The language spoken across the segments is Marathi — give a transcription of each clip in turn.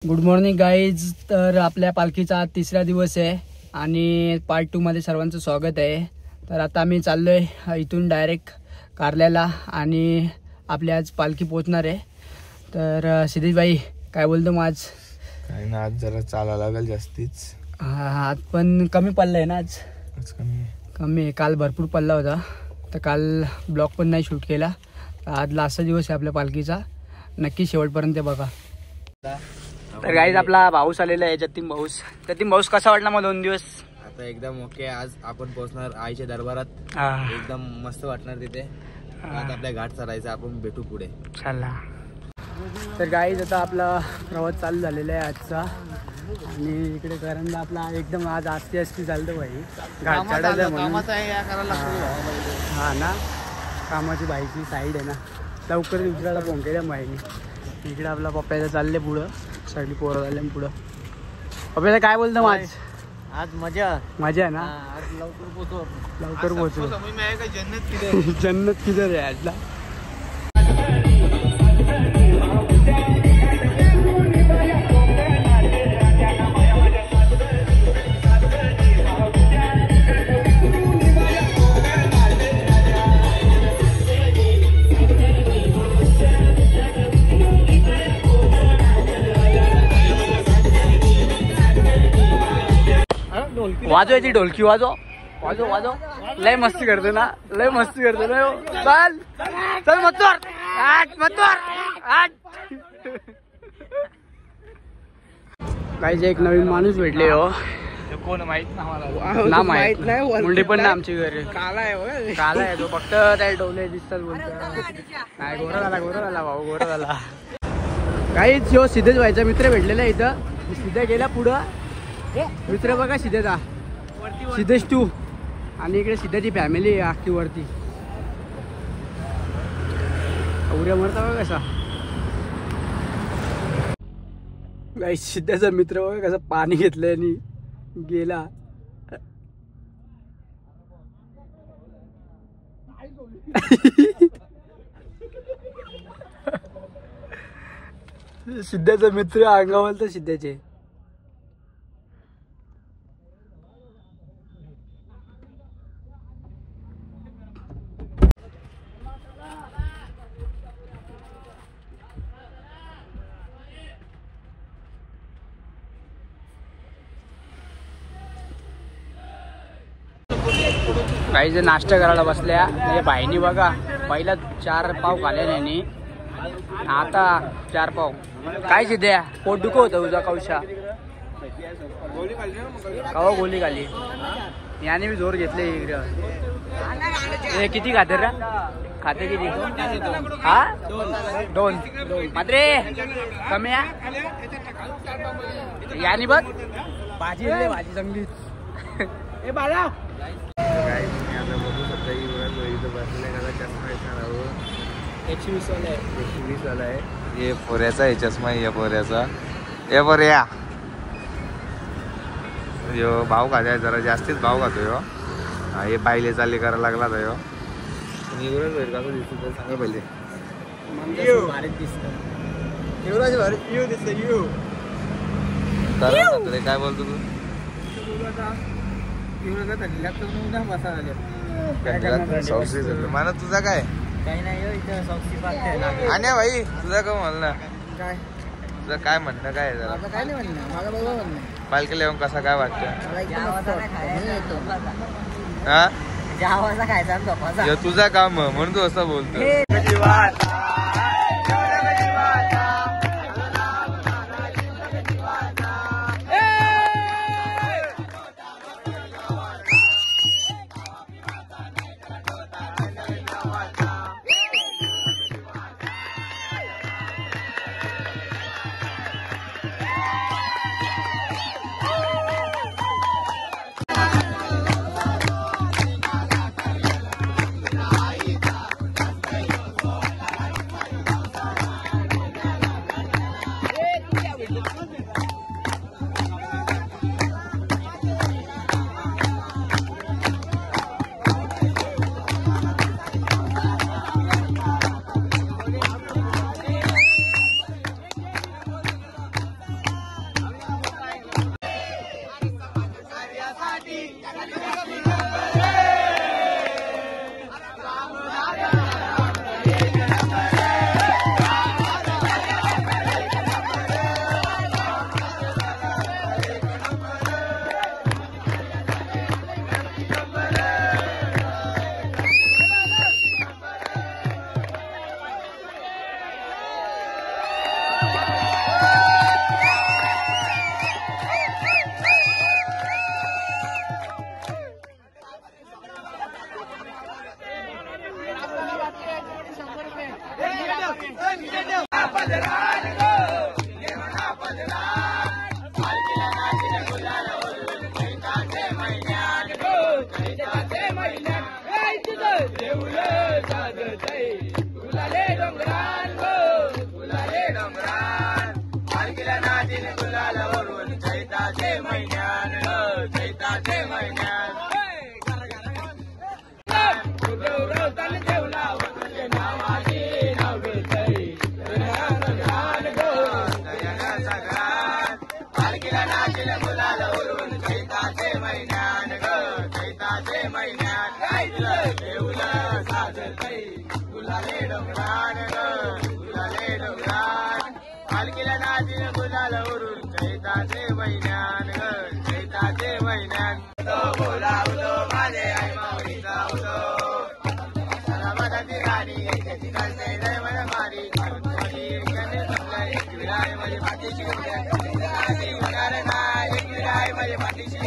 Good morning guys. तर आपल्या पालखीचा तिसरा दिवस आहे आणि पार्ट 2 मध्ये सर्वांचं स्वागत आहे. तर आता आम्ही चाललोय इथून डायरेक्ट कारल्याला आणि आपली आज पालखी पोहोचणार आहे. तर सिद्धेश भाई काय बोलतो मग आज? काय ना, आज जरा चालायला लागेल जास्तीच. आज पण कमी पडला आहे ना? आज कमी आहे. काल भरपूर पडला होता तर काल ब्लॉग पण नाही शूट केला. आज लास्टचा दिवस आहे आपल्या पालखीचा. नक्की शेवटपर्यंत बघा. तर गाईज आपला भाऊस आलेला आहे, जतीन भाऊस. कसा वाटला मग 2 दिवस? आता एकदम ओके. आज आपण पोहोचणार आईच्या दरबारात. एकदम मस्त वाटणार तिथे. आज आपल्या घाट चढायचा, आपण भेटू पुढे. चला. तर गाईज आता आपला प्रवास चालू झालेला आहे आजचा आणि इकडे करंजा आपला एकदम आज आस्ती चालतं भाई. घाट चढायला हा ना, कामाची बाईची साईड आहे ना. लवकर दुसऱ्याला फोन केला माहिती. इकडे आपला पप्प्याचं चालले पुढं, सगळी पोरं झाले पुढं. पप्प्याला काय बोलतो मग आज? मजा आहे ना. आज लवकर पोहोचू. जन्नत किधर आहे आजला? वाजो याची ढोलकी, वाजो. लय मस्ती करतो ना. चल चल मथुर. काहीच एक नवीन माणूस भेटले हो. कोण माहित ना? माहित नाही. मुंडे पण ना आमची घरी. काला आहे तो. फक्त त्या डोले दिसतात बोलतो. नाही, गोरा झाला भाऊ, गोरा झाला. काहीच यो सिद्धेश व्हायचा मित्र भेटलेला इथं. सिद्धे गेला पुढं. मित्र बघा सिद्धेचा, सिद्धेश 2. आणि इकडे सिद्धाची फॅमिली आहे अख्खी वरती. उड्या मरता बघा कसा. गाईस सिद्धाचा मित्र बघा कसं पाणी घेतलंय आणि गेला. सिद्धाचा मित्र अंगावर तर सिद्धाचे. काही जण नाश्ता करायला बसल्या. म्हणजे बाईनी बघा पहिला 4 पाव खाल्ले नाही, आता 4 पाव. काय सिद्ध्या पोट दुखत होतं तुझा कौशा? कवा गोली खाली याने मी जोर घेतले इकडे. किती खाते रे? खाते किती? हा 2 मात्रे कमी याने बघ. भाजी चांगलीच. ए बाळा ये पोऱ्याचा आहे चष्मा. या पोऱ्याचा पोऱ्या यो भाव खाते जरा जास्तीच भाव खातो यो. हे पाहिले चालले करायला लागला तर यो. कसं दिसत सांगा पहिले. काय बोलतो तू? मला तुझा काय आणि भाई तुझा काय म्हणणं? काय तुझं काय म्हणणं काय जरा पालखीला येऊन कसा काय वाटतं? हा तुझा काम म्हणून तू असं बोलतो. गुलालावरून चैताचे महिन्यान चैताचे महिन्यान ठेवला तुझे नावाची नवे पालखीला नाचील गुलालावरून चैताचे महिन्यान चैताचे महिन्यान देऊला साजतई गुलाले डोंगरान गुलाले डोंगरान पालखीला नाचील गुलालावरून चैताचे महिन्यान चैताचे महिन्यान बोला उदो माझे आई माऊलीचा उदो सलामती गाडी त्याची काढते जय मला मारी एक विराय माझी पाठीशी होणार नाही एक विराय माझ्या पाठीशी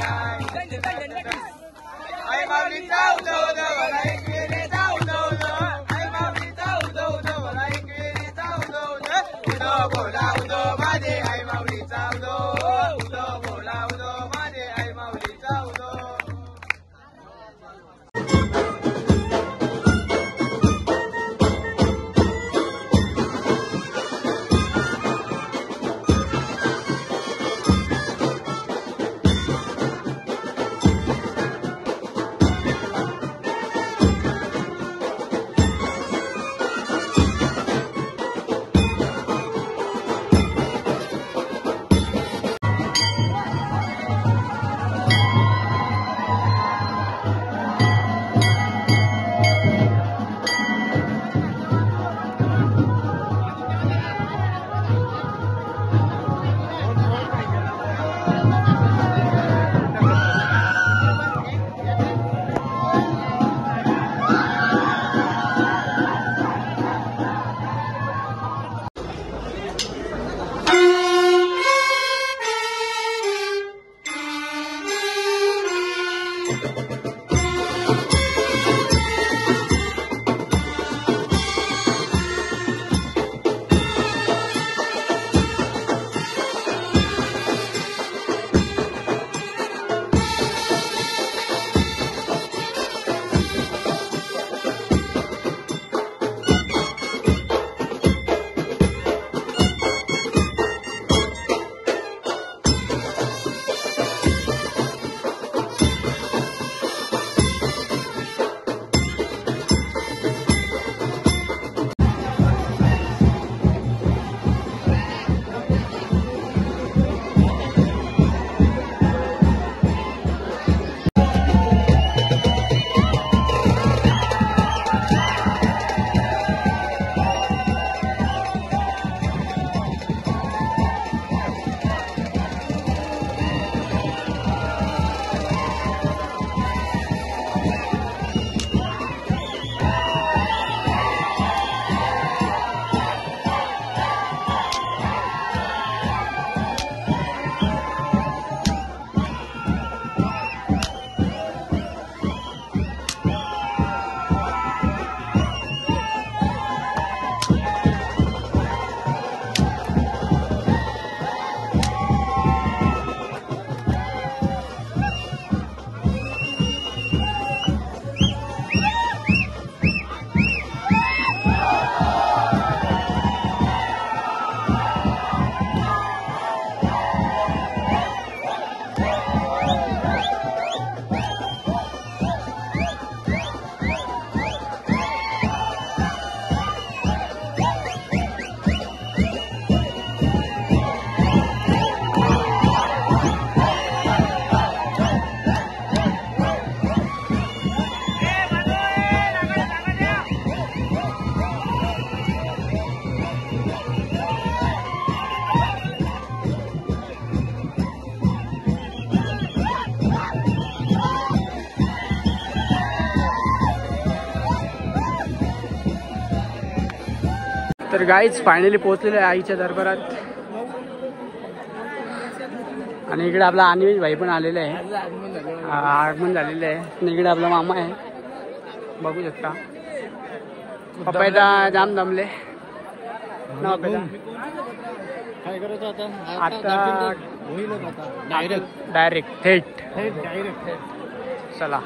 आई माऊलीचा उदो उदो मला एक विहिरीचा उदो उदो आई माऊलीचा उदो उदो मला एक विहिरीचा उदो उदो उदो बोला उदो माझे आई माऊलीचा उदो उदो बोला उदो माझे आई माऊलीचा उदो तर गाईच फायनली पोहोचलेले आहे आईच्या दरबारात. आणि इकडे आपला अनिमेश भाई पण आलेले आहे, आगमन झालेले आहे. आणि इकडे आपला मामा आहे, बघू शकता. पप्पा जाम दमले ना आता डायरेक्ट थेट चला.